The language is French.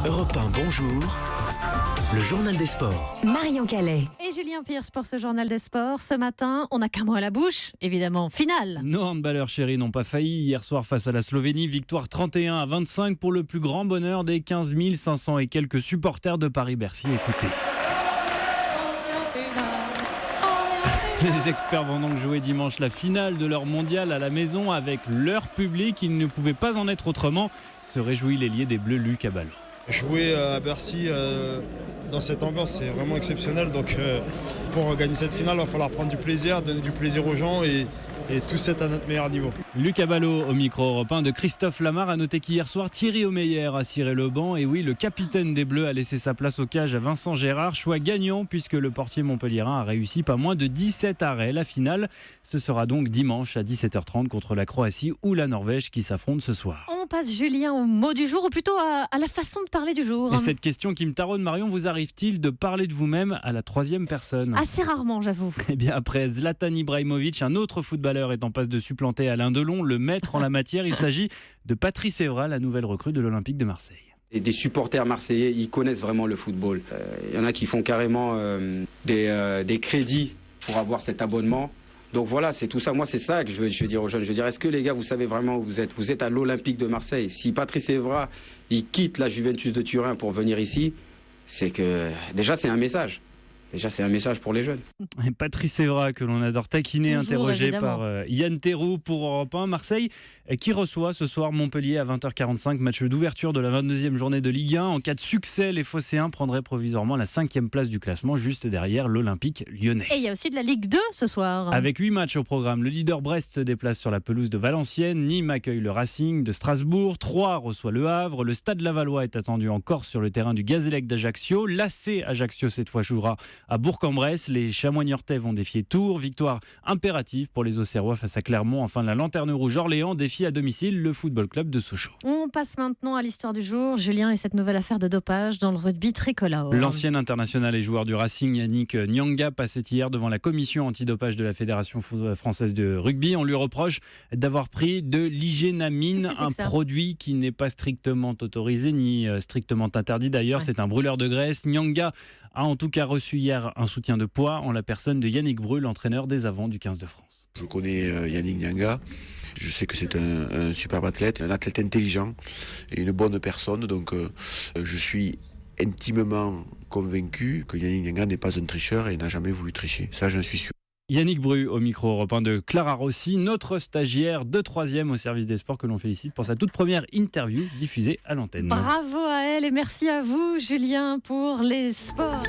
Europe 1, bonjour. Le journal des sports. Marion Calais. Et Julien Pierce pour ce journal des sports. Ce matin, on n'a qu'un mot à la bouche, évidemment, finale. Nos handballeurs chéris n'ont pas failli hier soir face à la Slovénie. Victoire 31-25 pour le plus grand bonheur des 15 500 et quelques supporters de Paris-Bercy. Écoutez. Les experts vont donc jouer dimanche la finale de leur mondial à la maison avec leur public. Il ne pouvait pas en être autrement, se réjouit l'ailier des Bleus Luc Abalo. Jouer à Bercy dans cette ambiance, c'est vraiment exceptionnel. Donc pour gagner cette finale, il va falloir prendre du plaisir, donner du plaisir aux gens et tous être à notre meilleur niveau. Luc Abalo au micro européen de Christophe Lamar a noté qu'hier soir, Thierry Omeyer a ciré le banc. Et oui, le capitaine des Bleus a laissé sa place au cage à Vincent Gérard. Choix gagnant puisque le portier montpelliérain a réussi pas moins de 17 arrêts. La finale, ce sera donc dimanche à 17h30 contre la Croatie ou la Norvège qui s'affrontent ce soir. On passe, Julien, au mot du jour, ou plutôt à la façon de parler du jour. Et cette question qui me taronne, Marion, vous arrive-t-il de parler de vous-même à la troisième personne ? Assez rarement, j'avoue. Eh bien, après Zlatan Ibrahimovic, un autre footballeur est en passe de supplanter Alain Delon, le maître en la matière. Il s'agit de Patrice Evra, la nouvelle recrue de l'Olympique de Marseille. Et des supporters marseillais, ils connaissent vraiment le football. Il y en a qui font carrément des crédits pour avoir cet abonnement. Donc voilà, c'est tout ça. Moi, c'est ça que je veux dire aux jeunes. Je veux dire, est-ce que les gars, vous savez vraiment où vous êtes ? Vous êtes à l'Olympique de Marseille. Si Patrice Evra, il quitte la Juventus de Turin pour venir ici, c'est que déjà, c'est un message. Déjà, c'est un message pour les jeunes. Et Patrice Evra, que l'on adore taquiner, toujours, interrogé évidemment, par Yann Terroux pour Europe 1. Marseille, qui reçoit ce soir Montpellier à 20h45, match d'ouverture de la 22e journée de Ligue 1. En cas de succès, les Phocéens prendraient provisoirement la 5e place du classement, juste derrière l'Olympique lyonnais. Et il y a aussi de la Ligue 2 ce soir. Avec 8 matchs au programme, le leader Brest se déplace sur la pelouse de Valenciennes, Nîmes accueille le Racing de Strasbourg, Troyes reçoit le Havre, le Stade Lavallois est attendu en Corse sur le terrain du Gazélec d'Ajaccio, l'AC Ajaccio cette fois jouera à Bourg-en-Bresse. Les Chamois niortais vont défier Tours. Victoire impérative pour les Auxerrois face à Clermont. Enfin, la Lanterne Rouge Orléans défie à domicile le Football Club de Sochaux. On passe maintenant à l'histoire du jour, Julien, et cette nouvelle affaire de dopage dans le rugby tricolore. L'ancien international et joueur du Racing, Yannick Nyanga, passait hier devant la commission antidopage de la Fédération française de rugby. On lui reproche d'avoir pris de l'hygiénamine, un produit qui n'est pas strictement autorisé ni strictement interdit d'ailleurs. Ouais. C'est un brûleur de graisse. Nyanga a en tout cas reçu hier un soutien de poids en la personne de Yannick Bru, l'entraîneur des avants du 15 de France. Je connais Yannick Nyanga. Je sais que c'est un superbe athlète, un athlète intelligent et une bonne personne. Donc je suis intimement convaincu que Yannick Nyanga n'est pas un tricheur et n'a jamais voulu tricher. Ça, j'en suis sûr. Yannick Bru au micro européen de Clara Rossi, notre stagiaire de 3e au service des sports que l'on félicite pour sa toute première interview diffusée à l'antenne. Bravo à elle et merci à vous, Julien, pour les sports.